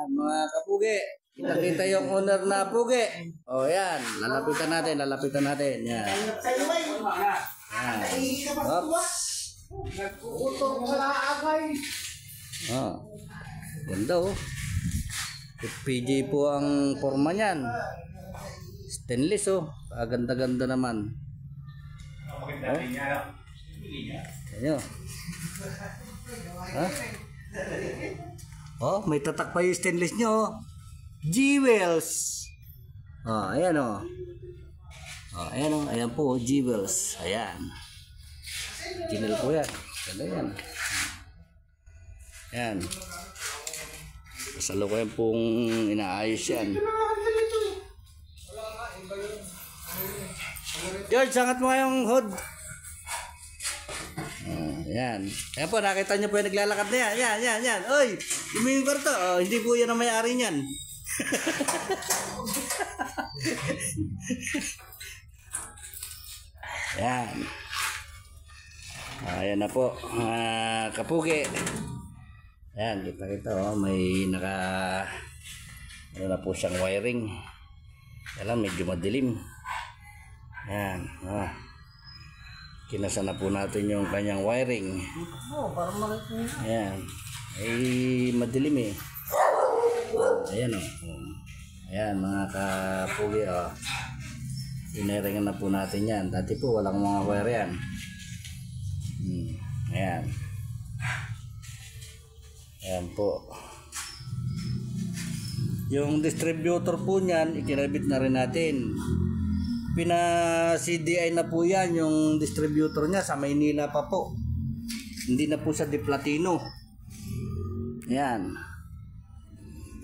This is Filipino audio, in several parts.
Mga kapugi, kita yung owner na pugi. O yan, lalapitan natin. Yan. Yan. Oops. Nag-uutok sa agay. Oh. Ganda oh. PG po ang forma niyan. Stainless oh. Ganda-ganda naman. Oh. Ayan. Ha? Oh, may tatak pa yung stainless nyo. Jewels. Oh, ayan oh. Oh, ayan oh. Ayan po, Jewels. Ayan. Original po yan. Ganda yan. Ayan. Kasalukuyan pong inaayos yan. George, sangat mo yung hood. Yan. Ayan po, nakita nyo po yung naglalakad na yan. Yan. Oy, yung kwarto. Oh, hindi po yan ang may-ari niyan. Yan. Ayan na po. Kapugi. Ayan, kita oh, may ano na po siyang wiring. Alam, medyo madilim. Ayan. Kinasa na po natin yung kanyang wiring. Ayan. Ay madilim eh. Ayan o. Ayan mga kapugi o. Iniringan na po natin yan. Dati po walang mga wire yan. Ayan. Ayan po. Yung distributor po niyan, ikinabit na rin natin. Pina-CDI na po yan yung distributor niya sa Maynila pa po. Hindi na po sa Di Platino. Ayan.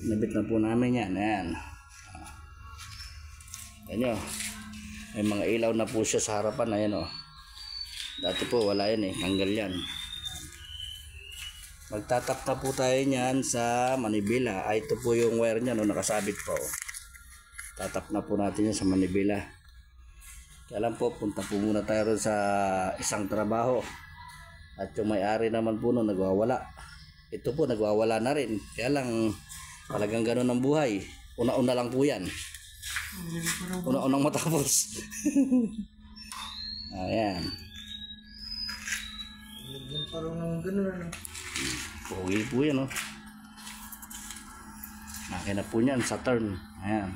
Nabit na po namin yan. Ayan. Ayan nyo. May mga ilaw na po siya sa harapan. Ayan o. Dati po wala yan eh. Tanggal yan. Magtatap na po tayo niyan sa manibela. Ito po yung wire niya no, nakasabit po. Tatap na po natin yan sa manibela. Kaya lang po, punta po muna tayo rin sa isang trabaho. At yung may-ari naman po nun, nagwawala. Ito po, nagwawala na rin. Kaya lang, talagang gano'n ang buhay. Una-una lang po yan. Una-unang matapos. Ayan. Parang gano'n ano. Pogi po yan, oh. Makina po niyan, Saturn. Ayan.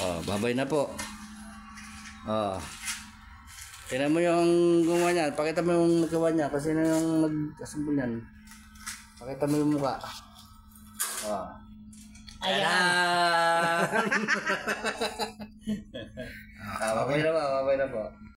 Oh, babay na po. Oh. Tingnan mo yung gumawa niya. Pakita mo yung nagawa niya. Kasi na yung nag-assemble niyan. Pakita mo yung mukha. Oh. Ayan! Babay na po.